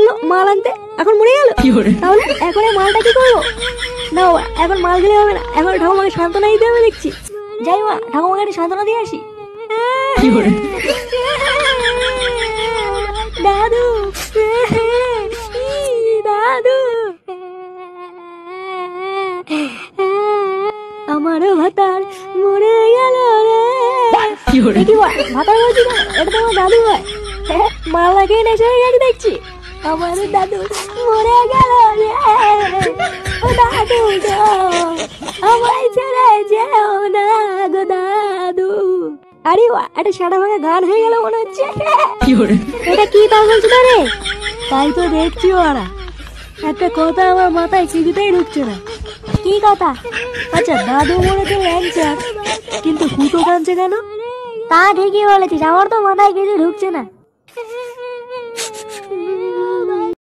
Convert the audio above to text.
বললো মাল আনতে, এখন মরে গেল। তাহলে এখন এই মালটা কি করবো? না বাবা, এখন মাল গেলে হবে না, এখন ঠাকুমাকে সান্ত্বনা দিতে হবে দেখছি। যাই মা, ঠাকুমাকে একটু সান্ত্বনা দিয়ে আসি। দাদু, দাদু, আমারও ভাতার মরে গেল রে। ভাতার বলছি না, এটা তো আমার দাদু হয়। মাল না খেয়ে নেশা হয়ে গেছে দেখছি। আমার দাদু মরে গেল রে। ও দাদু গো, আমায় ছেড়ে যেও না গো দাদু। আরে একটা সাদা ভাঙা গান হয়ে গেল মনে হচ্ছে। এটা কি তা বলছো রে? তাই তো দেখছি ওরা। একটা কথা আমার মাথায় কিছুতেই ঢুকছে না। কি কথা? আচ্ছা, দাদু মরেছে ল্যাংচার, কিন্তু ফুটো কাঁদছে কেন? তা ঠিকই বলেছিস, আমার তো মাথায় কিছু ঢুকছে না।